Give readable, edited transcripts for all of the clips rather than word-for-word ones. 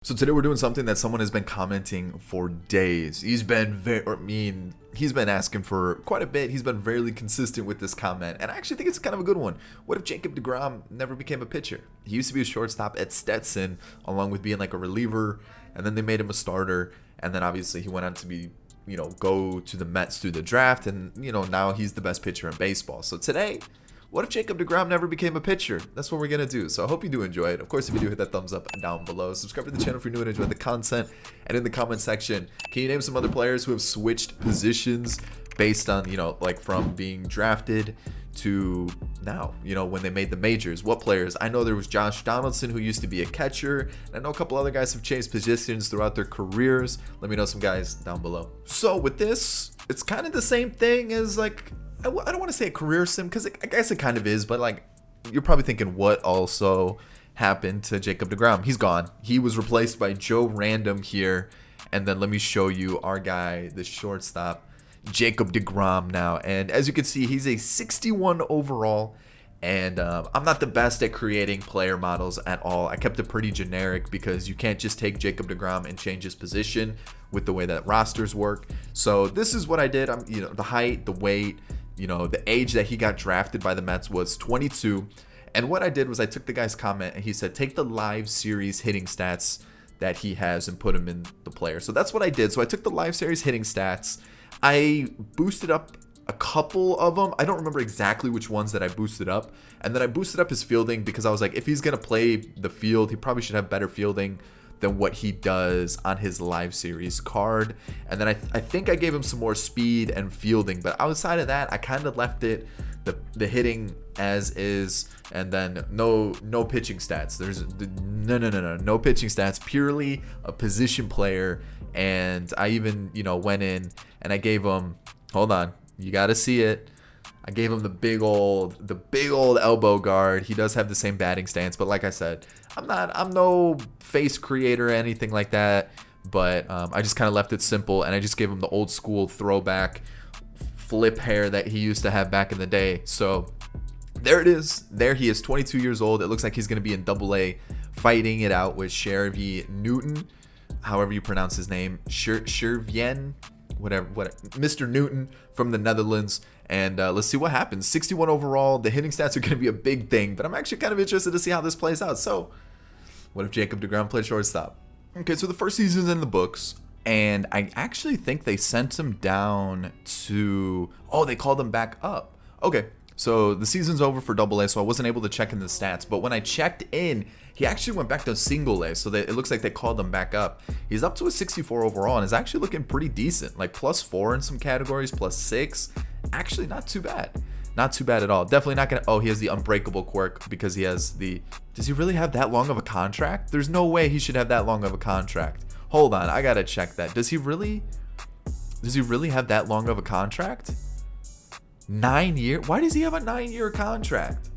So today we're doing something that someone has been commenting for days. He's been he's been asking for quite a bit. He's been very consistent with this comment, and I actually think it's kind of a good one. What if Jacob DeGrom never became a pitcher? He used to be a shortstop at Stetson, along with being like a reliever, and then they made him a starter, and then obviously he went on to be, go to the Mets through the draft, and now he's the best pitcher in baseball. So today, what if Jacob DeGrom never became a pitcher? That's what we're going to do. So I hope you do enjoy it. Of course, if you do, hit that thumbs up down below. Subscribe to the channel if you're new and enjoy the content. And in the comment section, can you name some other players who have switched positions based on, like from being drafted to now, when they made the majors? What players? I know there was Josh Donaldson, who used to be a catcher. And I know a couple other guys have changed positions throughout their careers. Let me know some guys down below. So with this, it's kind of the same thing as like, I don't want to say a career sim, because I guess it kind of is, but like you're probably thinking, what also happened to Jacob DeGrom? He's gone. He was replaced by Joe Random here, and then let me show you our guy, the shortstop, Jacob DeGrom now. And as you can see, he's a 61 overall, and I'm not the best at creating player models at all. I kept it pretty generic because you can't just take Jacob DeGrom and change his position with the way that rosters work. So this is what I did. The height, the weight, the age that he got drafted by the Mets was 22. And what I did was I took the guy's comment and he said, take the live series hitting stats that he has and put him in the player. So that's what I did. So I took the live series hitting stats. I boosted up a couple of them. I don't remember exactly which ones that I boosted up. And then I boosted up his fielding because I was like, if he's going to play the field, he probably should have better fielding than what he does on his live series card. And then I think I gave him some more speed and fielding, but outside of that, I kind of left it the hitting as is, and then no pitching stats. There's no pitching stats, purely a position player. And I even went in and I gave him, hold on, you got to see it, I gave him the big old elbow guard. He does have the same batting stance, but like I said, I'm no face creator or anything like that, but I just kind of left it simple, and I just gave him the old school throwback flip hair that he used to have back in the day. So there it is. There he is, 22 years old. It looks like he's going to be in AA, fighting it out with Shervy Newton, however you pronounce his name, Shervyen, whatever, Mr. Newton from the Netherlands. And let's see what happens. 61 overall. The hitting stats are going to be a big thing, but I'm actually kind of interested to see how this plays out. So what if Jacob DeGrom played shortstop? Okay, so the first season's in the books, and I actually think they sent him down to, they called him back up. Okay, so the season's over for AA, so I wasn't able to check in the stats, but when I checked in, he actually went back to single A, so it looks like they called him back up. He's up to a 64 overall and is actually looking pretty decent, like +4 in some categories, +6. Actually, not too bad. Not too bad at all. Definitely not gonna, he has the unbreakable quirk because he has does he really have that long of a contract? There's no way he should have that long of a contract. Hold on, I gotta check that. Does he really have that long of a contract? 9 year? Why does he have a 9-year contract?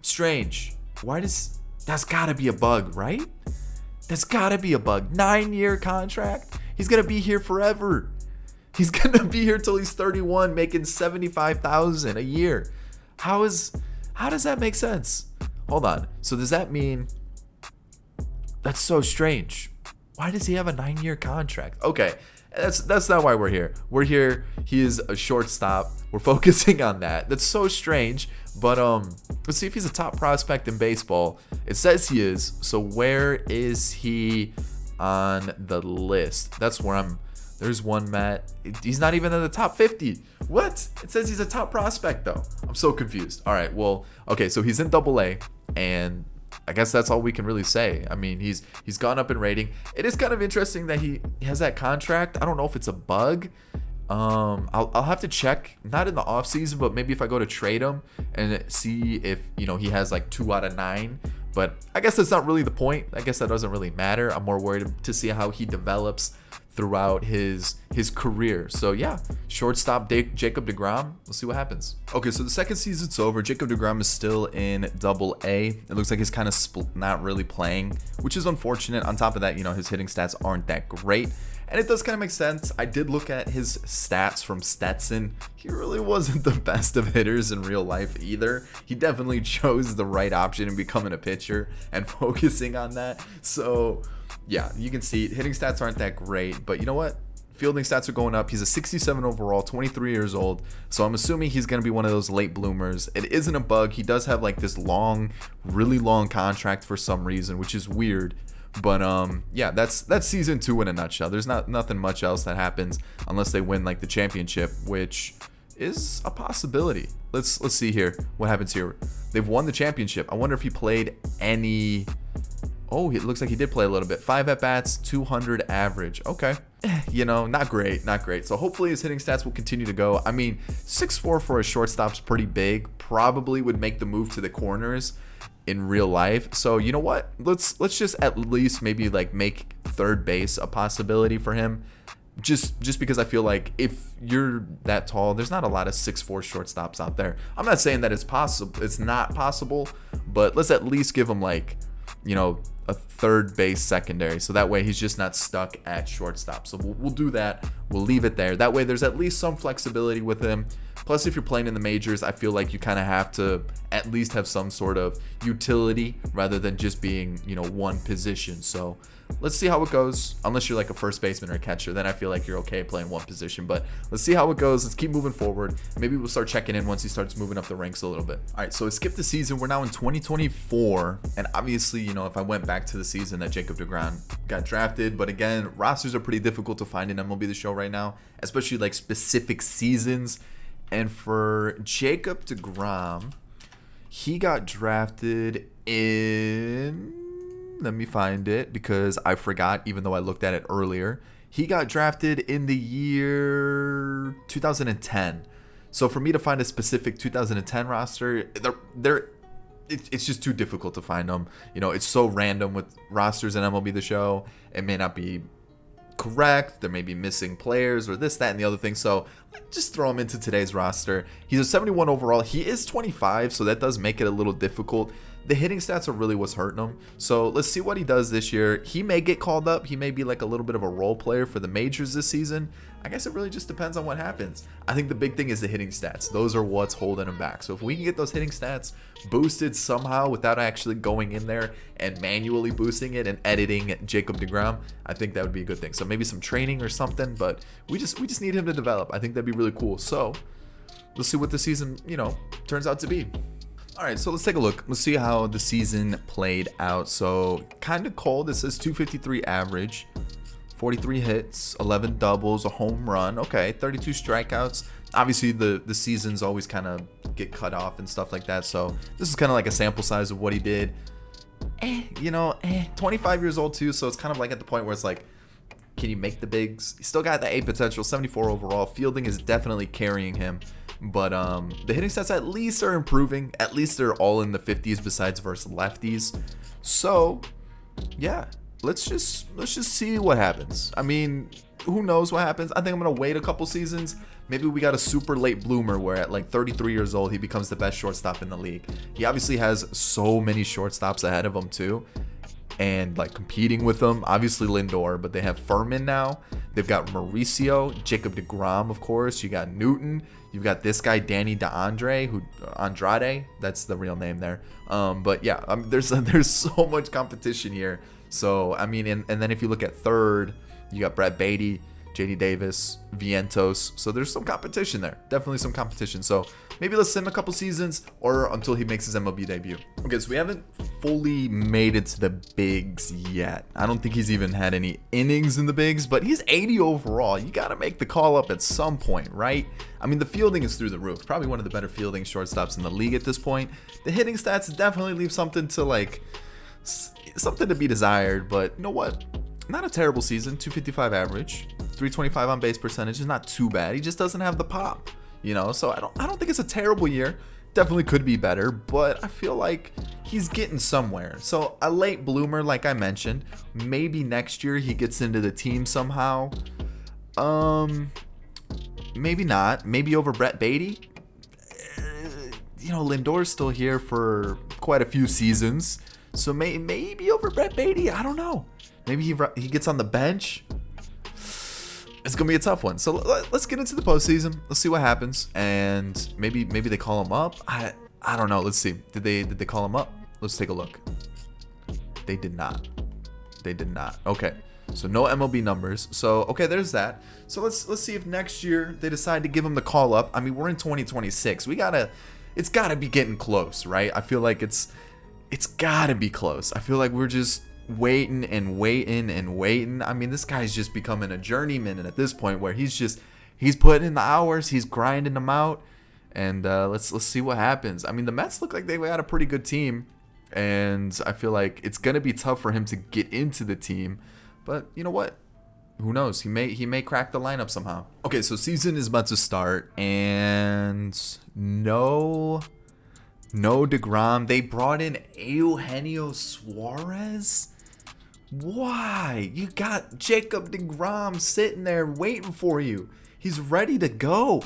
Strange. That's gotta be a bug, right? That's gotta be a bug. 9-year contract? He's gonna be here forever. He's gonna be here till he's 31, making $75,000 a year. How does that make sense? Hold on. So does that mean, that's so strange. Why does he have a 9-year contract? Okay, that's not why we're here. We're here. He is a shortstop. We're focusing on that. That's so strange. But let's see if he's a top prospect in baseball. It says he is. So where is he on the list? That's where there's one Matt. He's not even in the top 50. What? It says he's a top prospect though. I'm so confused. All right, well, okay, so he's in AA, and I guess that's all we can really say. I mean, he's gone up in rating. It is kind of interesting that he has that contract. I don't know if it's a bug. I'll have to check, not in the off season, but maybe if I go to trade him and see if he has like 2 out of 9. But I guess that's not really the point. I guess that doesn't really matter. I'm more worried to see how he develops throughout his career. So yeah, shortstop Jacob DeGrom. We'll see what happens. Okay, so the second season's over. Jacob DeGrom is still in Double-A. It looks like he's kind of not really playing, which is unfortunate. On top of that, his hitting stats aren't that great. And it does kind of make sense. I did look at his stats from Stetson. He really wasn't the best of hitters in real life either. He definitely chose the right option in becoming a pitcher and focusing on that. So yeah, you can see hitting stats aren't that great, but you know what? Fielding stats are going up. He's a 67 overall, 23 years old. So I'm assuming he's going to be one of those late bloomers. It isn't a bug. He does have like this really long contract for some reason, which is weird. But yeah, that's season 2 in a nutshell. There's nothing much else that happens unless they win like the championship, which is a possibility. Let's see here what happens here. They've won the championship. I wonder if he played any. Oh, it looks like he did play a little bit. 5 at-bats, 200 average. Okay. Not great. So hopefully his hitting stats will continue to go. I mean, 6'4" for a shortstop's pretty big. Probably would make the move to the corners in real life. So you know what? Let's just at least maybe like make third base a possibility for him. Just because I feel like if you're that tall, there's not a lot of 6'4" shortstops out there. I'm not saying that it's possible. It's not possible, but let's at least give him like, a third base secondary, so that way he's just not stuck at shortstop. So we'll do that. We'll leave it there. That way there's at least some flexibility with him. Plus, if you're playing in the majors, I feel like you kind of have to at least have some sort of utility rather than just being, one position. So let's see how it goes. Unless you're like a first baseman or a catcher, then I feel like you're okay playing one position. But let's see how it goes. Let's keep moving forward. Maybe we'll start checking in once he starts moving up the ranks a little bit. All right, so I skipped the season. We're now in 2024. And obviously, if I went back to the season that Jacob DeGrom got drafted. But again, rosters are pretty difficult to find in MLB The Show right now, especially like specific seasons. And for Jacob DeGrom, he got drafted in... Let me find it because I forgot, even though I looked at it earlier. He got drafted in the year 2010. So for me to find a specific 2010 roster, it's just too difficult to find them. It's so random with rosters in MLB The Show. It may not be correct. There may be missing players or this, that, and the other thing. So just throw him into today's roster. He's a 71 overall. He is 25, so that does make it a little difficult. The hitting stats are really what's hurting him. So let's see what he does this year. He may get called up. He may be like a little bit of a role player for the majors this season. I guess it really just depends on what happens. I think the big thing is the hitting stats. Those are what's holding him back. So if we can get those hitting stats boosted somehow without actually going in there and manually boosting it and editing Jacob DeGrom, I think that would be a good thing. So maybe some training or something, but we just need him to develop. I think that'd be really cool. So let's see what the season, turns out to be. All right, so let's take a look. Let's see how the season played out. So kind of cold. It says 253 average, 43 hits, 11 doubles, a home run. Okay, 32 strikeouts. Obviously, the seasons always kind of get cut off and stuff like that. So this is kind of like a sample size of what he did. 25 years old too. So it's kind of like at the point where it's like, can you make the bigs? He's still got the A potential, 74 overall. Fielding is definitely carrying him. But the hitting stats at least are improving. At least they're all in the 50s besides versus lefties. So, yeah, let's just see what happens. I mean, who knows what happens? I think I'm going to wait a couple seasons. Maybe we got a super late bloomer where at like 33 years old, he becomes the best shortstop in the league. He obviously has so many shortstops ahead of him too. And like competing with them, obviously Lindor, but they have Furman now. They've got Mauricio, Jacob DeGrom, of course. You got Newton. You've got this guy, Danny Andrade. That's the real name there. But yeah, there's so much competition here. So I mean, and then if you look at third, you got Brett Beatty, JD Davis, Vientos. So there's some competition there. Definitely some competition. So maybe let's send him a couple seasons or until he makes his MLB debut. Okay, so we haven't fully made it to the bigs yet. I don't think he's even had any innings in the bigs, but he's 80 overall. You got to make the call up at some point, right? I mean, the fielding is through the roof. Probably one of the better fielding shortstops in the league at this point. The hitting stats definitely leave something to be desired, but you know what? Not a terrible season. 255 average, 325 on base percentage is not too bad. He just doesn't have the pop, so I don't think it's a terrible year. Definitely could be better, but I feel like he's getting somewhere. So a late bloomer, like I mentioned. Maybe next year he gets into the team somehow. Maybe not. Maybe over Brett Beatty. Lindor's still here for quite a few seasons. So maybe over Brett Beatty. I don't know. Maybe he gets on the bench. It's going to be a tough one. So let's get into the postseason. Let's see what happens. And maybe they call him up. I don't know. Let's see. Did they call him up? Let's take a look. They did not. Okay. So no MLB numbers. So okay, there's that. So let's see if next year they decide to give him the call up. I mean, we're in 2026. It's gotta be getting close, right? I feel like it's gotta be close. I feel like we're just waiting and waiting and waiting. I mean, this guy's just becoming a journeyman, and at this point where he's putting in the hours, he's grinding them out, and let's see what happens. I mean, the Mets look like they got a pretty good team, and I feel like it's gonna be tough for him to get into the team. But you know what? Who knows? He may crack the lineup somehow. Okay, so season is about to start, and no DeGrom. They brought in Eugenio Suarez. Why? You got Jacob DeGrom sitting there waiting for you. He's ready to go.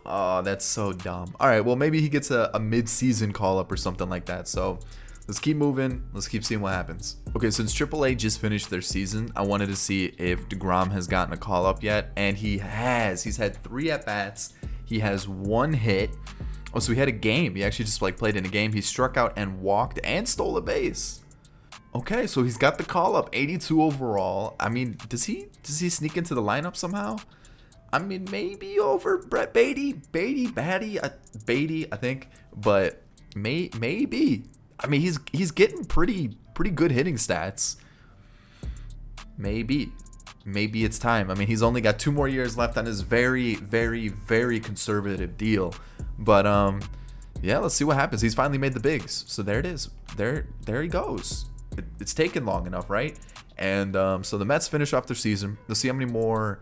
Oh, that's so dumb. All right, well, maybe he gets a mid-season call-up or something like that. So let's keep moving. Let's keep seeing what happens. Okay, since AAA just finished their season, I wanted to see if DeGrom has gotten a call-up yet, and he has. He's had 3 at-bats. He has 1 hit. Oh, so he had a game. He actually just played in a game. He struck out and walked and stole a base. Okay, so he's got the call-up, 82 overall. I mean, does he sneak into the lineup somehow? I mean, maybe over Brett Beatty, I think, but maybe. I mean, he's getting pretty good hitting stats. Maybe it's time. I mean, he's only got 2 more years left on his very, very, very conservative deal. But yeah, let's see what happens. He's finally made the bigs, so there it is. There he goes. It's taken long enough, right? And so the Mets finish off their season. Let's see how many more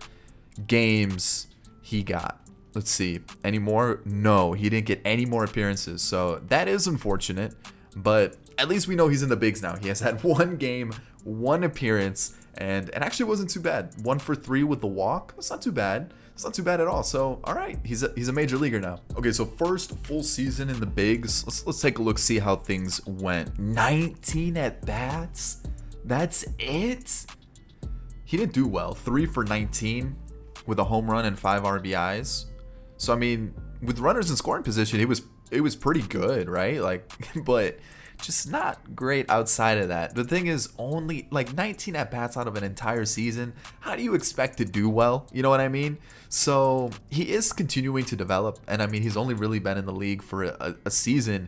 games he got. Let's see. Any more? No, he didn't get any more appearances. So that is unfortunate. But at least we know he's in the bigs now. He has had 1 game, 1 appearance, and it actually wasn't too bad. 1 for 3 with the walk. That's not too bad. It's not too bad at all. So, all right, he's a major leaguer now. Okay, so first full season in the bigs. Let's take a look, see how things went. 19 at bats. That's it. He didn't do well. 3 for 19 with a home run and 5 RBIs. So I mean, with runners in scoring position, it was pretty good, right? Like, but just not great outside of that. The thing is, only like 19 at bats out of an entire season. How do you expect to do well? You know what I mean? So he is continuing to develop, and I mean, he's only really been in the league for a season,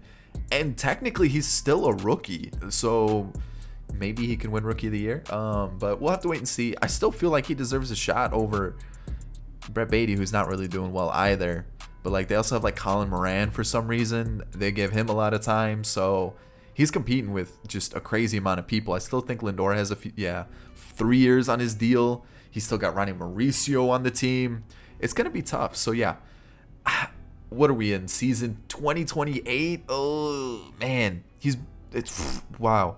and technically he's still a rookie. So maybe he can win Rookie of the Year. But we'll have to wait and see. I still feel like he deserves a shot over Brett Beatty, who's not really doing well either. But like, they also have like Colin Moran for some reason. They give him a lot of time, so he's competing with just a crazy amount of people. I still think Lindor has 3 years on his deal. He's still got Ronnie Mauricio on the team. It's gonna be tough. So yeah, what are we in, season 2028? Oh man, wow.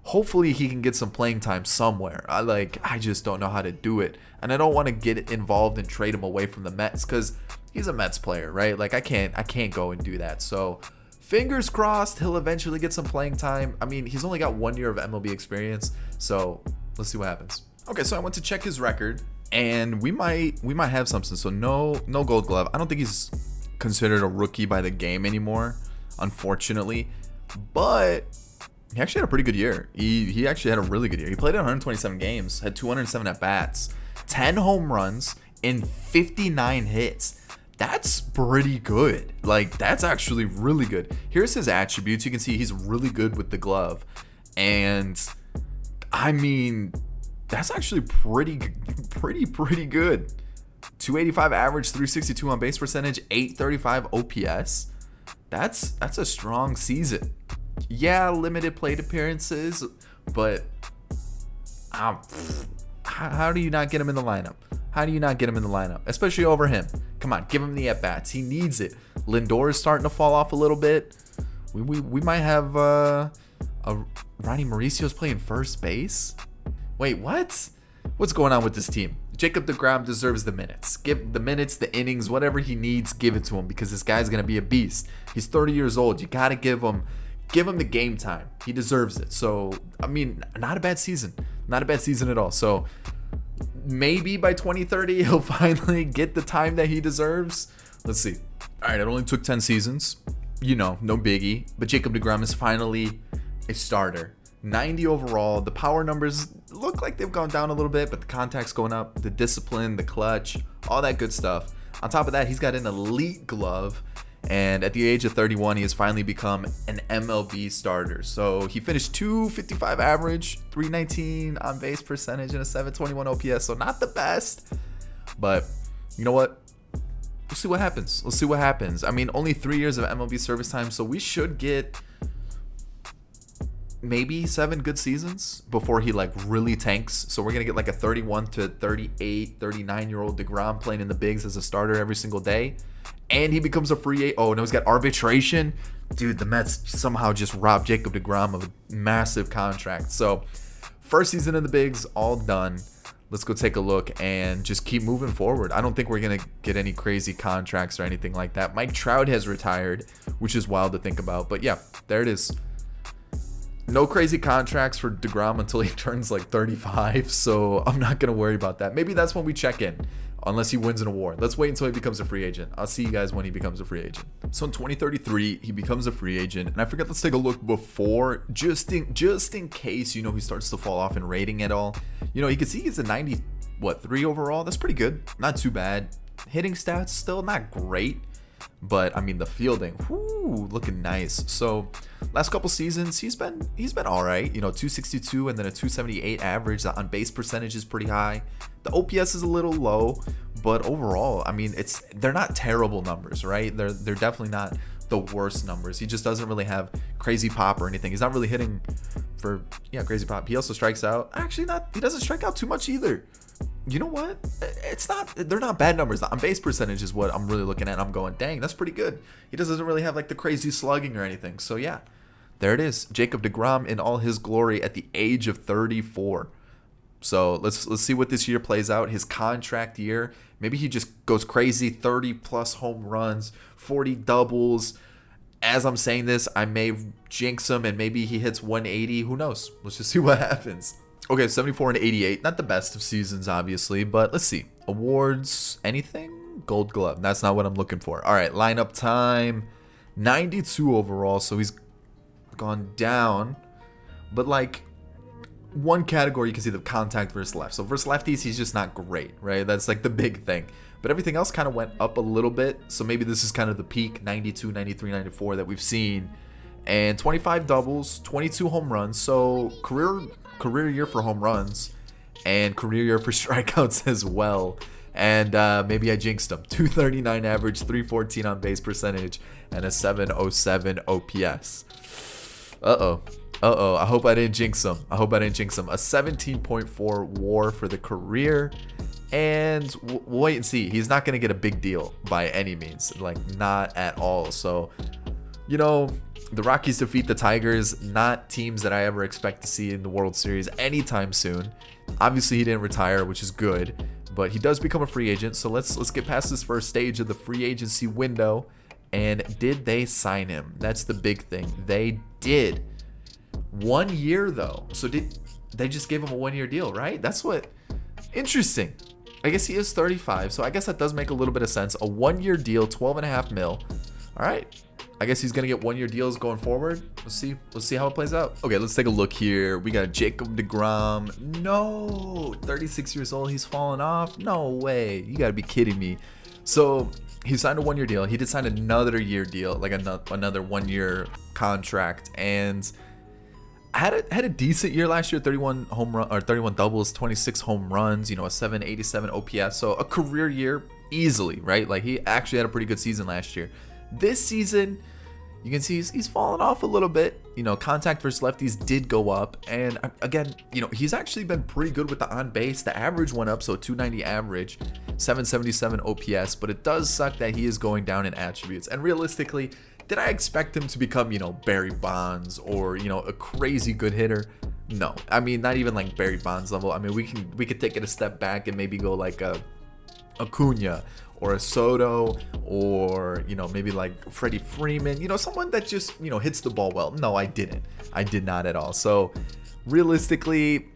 Hopefully he can get some playing time somewhere. I just don't know how to do it, and I don't want to get involved and trade him away from the Mets because he's a Mets player, right? Like I can't go and do that. So fingers crossed he'll eventually get some playing time. I mean, he's only got 1 year of MLB experience, so let's see what happens. Okay, so I went to check his record, and we might have something. So no Gold Glove. I don't think he's considered a rookie by the game anymore, unfortunately, but he actually had a pretty good year. He actually had a really good year. He played in 127 games, had 207 at bats, 10 home runs, and 59 hits. That's pretty good. Like, that's actually really good. Here's his attributes. You can see he's really good with the glove, and I mean, that's actually pretty good. 285 average, 362 on base percentage, 835 OPS. That's a strong season. Yeah, limited plate appearances, but how do you not get him in the lineup? How do you not get him in the lineup? Especially over him. Come on, give him the at-bats. He needs it. Lindor is starting to fall off a little bit. We might have Ronnie Mauricio's playing first base. Wait, what? What's going on with this team? Jacob DeGrom deserves the minutes. Give the minutes, the innings, whatever he needs, give it to him, because this guy's gonna be a beast. He's 30 years old. You gotta give him the game time. He deserves it. So, I mean, not a bad season. Not a bad season at all. So, maybe by 2030, he'll finally get the time that he deserves. Let's see. All right, it only took 10 seasons. You know, no biggie. But Jacob DeGrom is finally a starter. 90 overall. The power numbers look like they've gone down a little bit, but the contact's going up. The discipline, the clutch, all that good stuff. On top of that, he's got an elite glove. And at the age of 31, he has finally become an MLB starter. So he finished 255 average, 319 on base percentage, and a 721 OPS. So not the best, but you know what? We'll see what happens. We'll see what happens. I mean, only 3 years of MLB service time, so we should get maybe 7 good seasons before he like really tanks. So we're gonna get like a 31 to 38, 39-year-old DeGrom playing in the bigs as a starter every single day. And he becomes a free agent. Oh, no, he's got arbitration. Dude, the Mets somehow just robbed Jacob DeGrom of a massive contract. So, first season in the bigs, all done. Let's go take a look and just keep moving forward. I don't think we're going to get any crazy contracts or anything like that. Mike Trout has retired, which is wild to think about. But yeah, there it is. No crazy contracts for DeGrom until he turns like 35. So, I'm not going to worry about that. Maybe that's when we check in. Unless he wins an award. Let's wait until he becomes a free agent. I'll see you guys when he becomes a free agent. So in 2033, he becomes a free agent. And I forgot, let's take a look before, just in case, you know, he starts to fall off in rating at all. You know, you can see he's a 3 overall. That's pretty good. Not too bad. Hitting stats, still not great. But I mean, the fielding, whoo, looking nice. So last couple seasons, he's been all right. You know, 262 and then a 278 average. The on base percentage is pretty high. The OPS is a little low, but overall, I mean, they're not terrible numbers, right? They're definitely not the worst numbers. He just doesn't really have crazy pop or anything. He's not really hitting for crazy pop. He also strikes out. Actually, he doesn't strike out too much either. You know what? They're not bad numbers. The on base percentage is what I'm really looking at. I'm going, dang, that's pretty good. He doesn't really have like the crazy slugging or anything. So yeah, there it is. Jacob DeGrom in all his glory at the age of 34. So let's see what this year plays out. His contract year, maybe he just goes crazy, 30 plus home runs, 40 doubles. As I'm saying this, I may jinx him and maybe he hits 180. Who knows? Let's just see what happens. Okay, 74 and 88. Not the best of seasons, obviously, but let's see. Awards, anything? Gold Glove. That's not what I'm looking for. All right, lineup time. 92 overall, so he's gone down. But like, one category you can see the contact versus left. So versus lefties, he's just not great, right? That's like the big thing. But everything else kind of went up a little bit. So maybe this is kind of the peak, 92, 93, 94 that we've seen. And 25 doubles, 22 home runs. So career year for home runs and career year for strikeouts as well. And maybe I jinxed him. 239 average, 314 on base percentage, and a 707 OPS. I hope I didn't jinx him. A 17.4 WAR for the career. And we'll wait and see. He's not going to get a big deal by any means. Like, not at all. So, you know, the Rockies defeat the Tigers. Not teams that I ever expect to see in the World Series anytime soon. Obviously, he didn't retire, which is good. But he does become a free agent. So let's get past this first stage of the free agency window. And did they sign him? That's the big thing. They did. 1 year though. So did they just gave him a 1 year deal, right? That's what interesting. I guess he is 35, so I guess that does make a little bit of sense. A 1 year deal, 12.5 mil. All right. I guess he's gonna get 1 year deals going forward. Let's see how it plays out. Okay, let's take a look here. We got Jacob DeGrom. No, 36 years old. He's falling off. No way. You gotta be kidding me. So he signed a 1 year deal. He did sign another year deal, like another 1 year contract, and had a decent year last year. 31 doubles, 26 home runs. You know, a 787 OPS. So a career year easily, right? Like he actually had a pretty good season last year. This season, you can see he's fallen off a little bit. You know, contact versus lefties did go up. And again, you know, he's actually been pretty good with the on base. The average went up, so 290 average, 777 OPS. But it does suck that he is going down in attributes. And realistically, Did I expect him to become, Barry Bonds or, a crazy good hitter? No. I mean, not even like Barry Bonds level. I mean, we could take it a step back and maybe go like a Acuna or a Soto or, maybe like Freddie Freeman, someone that just, hits the ball well. No, I didn't. I did not at all. So realistically,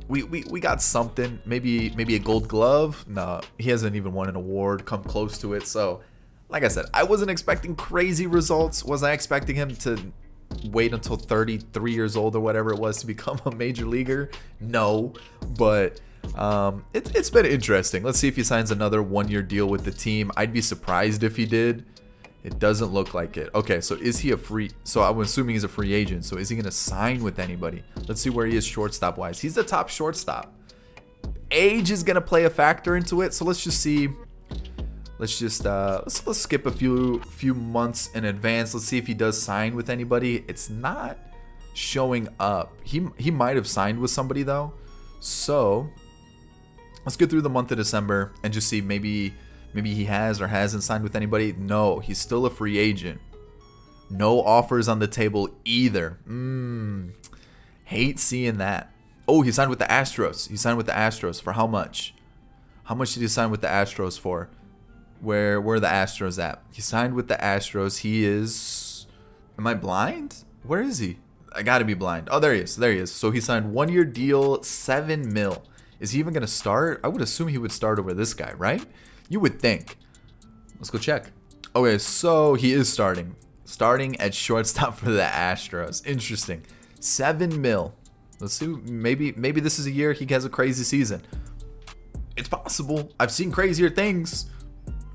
we got something. Maybe a Gold Glove. No, he hasn't even won an award, come close to it. So like I said, I wasn't expecting crazy results. Was I expecting him to wait until 33 years old or whatever it was to become a major leaguer? No, but it's been interesting. Let's see if he signs another 1-year deal with the team. I'd be surprised if he did. It doesn't look like it. Okay, so is he a free? So I'm assuming he's a free agent. So is he going to sign with anybody? Let's see where he is shortstop wise. He's the top shortstop. Age is going to play a factor into it. So let's just see. Let's skip a few months in advance. Let's see if he does sign with anybody. It's not showing up. He might have signed with somebody though. So let's get through the month of December and just see maybe he has or hasn't signed with anybody. No, he's still a free agent. No offers on the table either. Hate seeing that. Oh, he signed with the Astros. He signed with the Astros for how much? How much did he sign with the Astros for? Where are the Astros at? He signed with the Astros. He is... Am I blind? Where is he? I gotta be blind. Oh, there he is. There he is. So he signed 1-year deal, $7 million. Is he even gonna start? I would assume he would start over this guy, right? You would think. Let's go check. Okay, so he is starting. Starting at shortstop for the Astros. Interesting. $7 million. Let's see. Maybe this is a year he has a crazy season. It's possible. I've seen crazier things.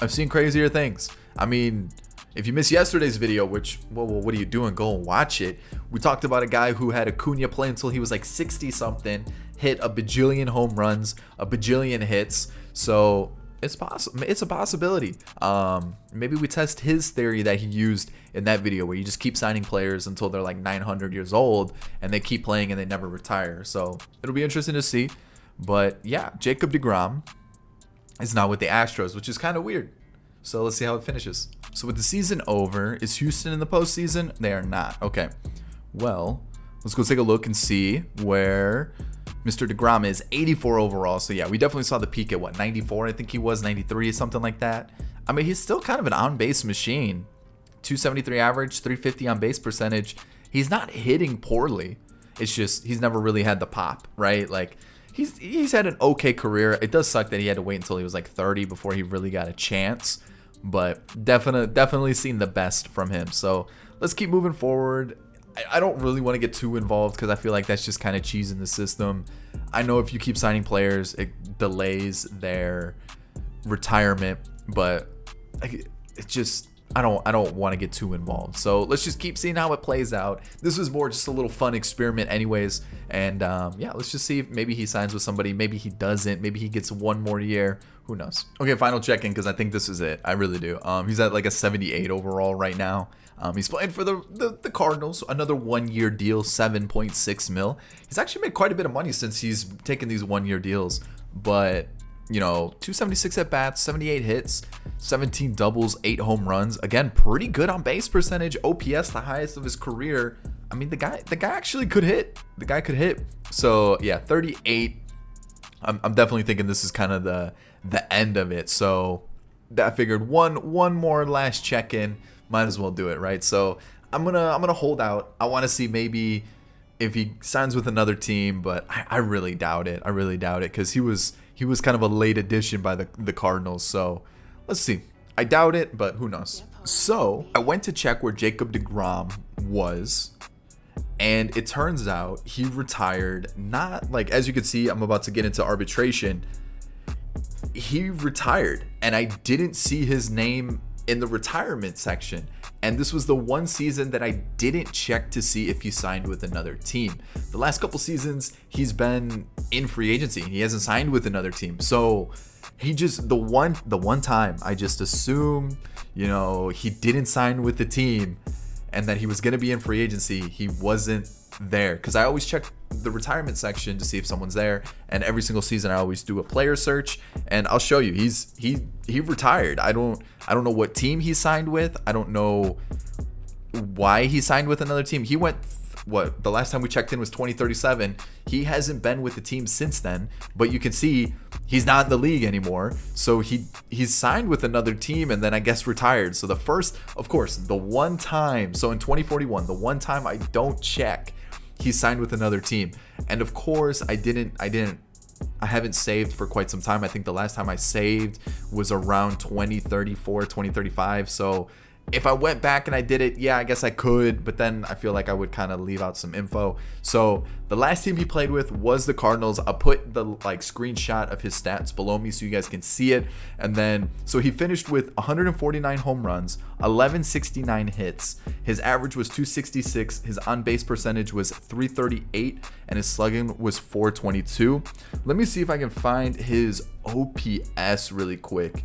I mean, if you missed yesterday's video, which, well, what are you doing? Go and watch it. We talked about a guy who had Acuna play until he was like 60-something, hit a bajillion home runs, a bajillion hits. So it's possible. It's a possibility. Maybe we test his theory that he used in that video where you just keep signing players until they're like 900 years old and they keep playing and they never retire. So it'll be interesting to see. But yeah, Jacob DeGrom is not with the Astros, which is kind of weird. So let's see how it finishes. So with the season over, is Houston in the postseason? They are not. Okay. Well, let's go take a look and see where Mr. DeGrom is. 84 overall. So yeah, we definitely saw the peak at what, 94? I think he was 93, something like that. I mean, he's still kind of an on-base machine. 273 average, 350 on base percentage. He's not hitting poorly. It's just he's never really had the pop, right? Like he's had an okay career. It does suck that he had to wait until he was like 30 before he really got a chance, but definitely seen the best from him. So let's keep moving forward. I don't really want to get too involved because I feel like that's just kind of cheese in the system. I know if you keep signing players, it delays their retirement, but it just I don't want to get too involved. So let's just keep seeing how it plays out. This was more just a little fun experiment anyways. And yeah, let's just see if maybe he signs with somebody. Maybe he doesn't. Maybe he gets one more year. Who knows? Okay, final check-in because I think this is it. I really do. He's at like a 78 overall right now. He's playing for the Cardinals. Another 1-year deal, 7.6 mil. He's actually made quite a bit of money since he's taken these 1-year deals. But, 276 at bats, 78 hits, 17 doubles, 8 home runs. Again, pretty good on base percentage. OPS, the highest of his career. I mean, the guy actually could hit. The guy could hit. So yeah, 38. I'm definitely thinking this is kind of the end of it. So I figured one more last check-in. Might as well do it, right? So I'm gonna hold out. I want to see maybe if he signs with another team, but I really doubt it. I really doubt it because he was kind of a late addition by the Cardinals. So let's see. I doubt it, but who knows? So I went to check where Jacob DeGrom was, and it turns out he retired. Not like, as you can see, I'm about to get into arbitration. He retired, and I didn't see his name in the retirement section. And this was the one season that I didn't check to see if he signed with another team. The last couple seasons, he's been in free agency. He hasn't signed with another team. So he just, the one time I just assumed, he didn't sign with the team and that he was going to be in free agency. He wasn't there because I always check the retirement section to see if someone's there, and every single season I always do a player search, and I'll show you he retired. I don't know what team he signed with. I don't know why he signed with another team. He went, what, the last time we checked in was 2037. He hasn't been with the team since then, but you can see he's not in the league anymore. So he's signed with another team and then I guess retired. So the first, of course, the one time, so in 2041, the one time I don't check, he signed with another team. And of course, I haven't saved for quite some time. I think the last time I saved was around 2034, 2035. So if I went back and I did it, yeah, I guess I could, but then I feel like I would kind of leave out some info. So the last team he played with was the Cardinals. I'll put the screenshot of his stats below me so you guys can see it. And then, so he finished with 149 home runs, 1169 hits. His average was 266. His on-base percentage was 338, and his slugging was 422. Let me see if I can find his OPS really quick.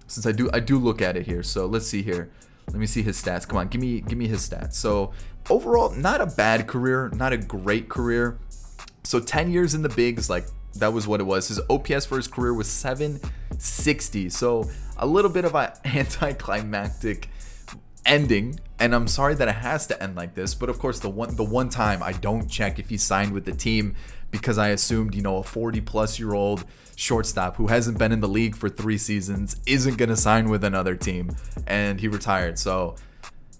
Since I do look at it here. So let's see here. Let me see his stats. Come on, give me his stats. So overall, not a bad career, not a great career. So 10 years in the bigs, like that was what it was. His OPS for his career was 760. So a little bit of an anticlimactic ending, and I'm sorry that it has to end like this, but of course the one time I don't check if he signed with the team because I assumed, a 40-plus-year-old shortstop who hasn't been in the league for 3 seasons isn't going to sign with another team, and he retired. So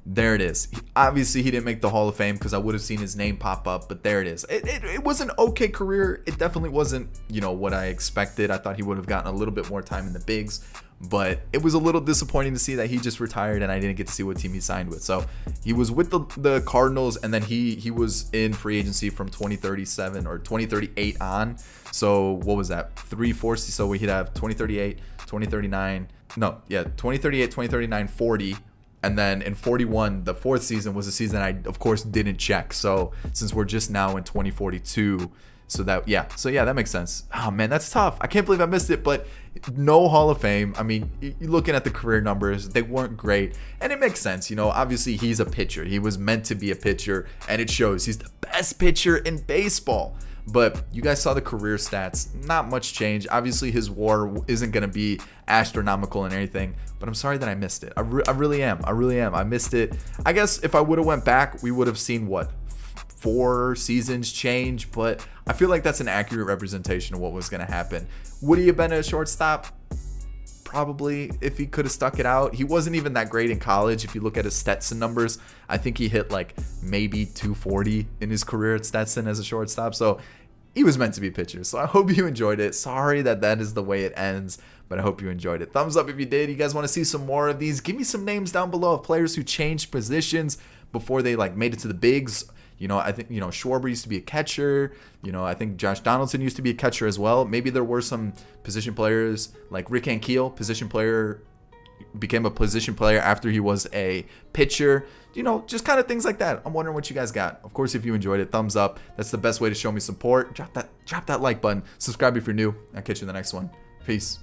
there it is. Obviously he didn't make the Hall of Fame because I would have seen his name pop up, but there it is. It was an okay career. It definitely wasn't, what I expected. I thought he would have gotten a little bit more time in the bigs, but it was a little disappointing to see that he just retired and I didn't get to see what team he signed with. So he was with the Cardinals, and then he was in free agency from 2037 or 2038 on. So what was that? 3-4. So we'd have 2038, 2039. No, yeah, 2038, 2039, 40. And then in 41, the 4th season was a season I, of course, didn't check. So since we're just now in 2042, that makes sense. Oh, man, that's tough. I can't believe I missed it, but no Hall of Fame. I mean, you're looking at the career numbers, they weren't great. And it makes sense. Obviously he's a pitcher. He was meant to be a pitcher, and it shows. He's the best pitcher in baseball. But you guys saw the career stats, not much change. Obviously his WAR isn't going to be astronomical and anything, but I'm sorry that I missed it. I really am. I missed it. I guess if I would have went back, we would have seen 4 seasons change, but I feel like that's an accurate representation of what was going to happen. Would he have been a shortstop? Probably, if he could have stuck it out. He wasn't even that great in college. If you look at his Stetson numbers, I think he hit maybe 240 in his career at Stetson as a shortstop. So he was meant to be a pitcher. So I hope you enjoyed it. Sorry that is the way it ends, but I hope you enjoyed it. Thumbs up if you did. You guys want to see some more of these? Give me some names down below of players who changed positions before they made it to the bigs. I think, Schwarber used to be a catcher. I think Josh Donaldson used to be a catcher as well. Maybe there were some position players like Rick Ankiel, became a position player after he was a pitcher. Just kind of things like that. I'm wondering what you guys got. Of course, if you enjoyed it, thumbs up. That's the best way to show me support. Drop that like button. Subscribe if you're new. I'll catch you in the next one. Peace.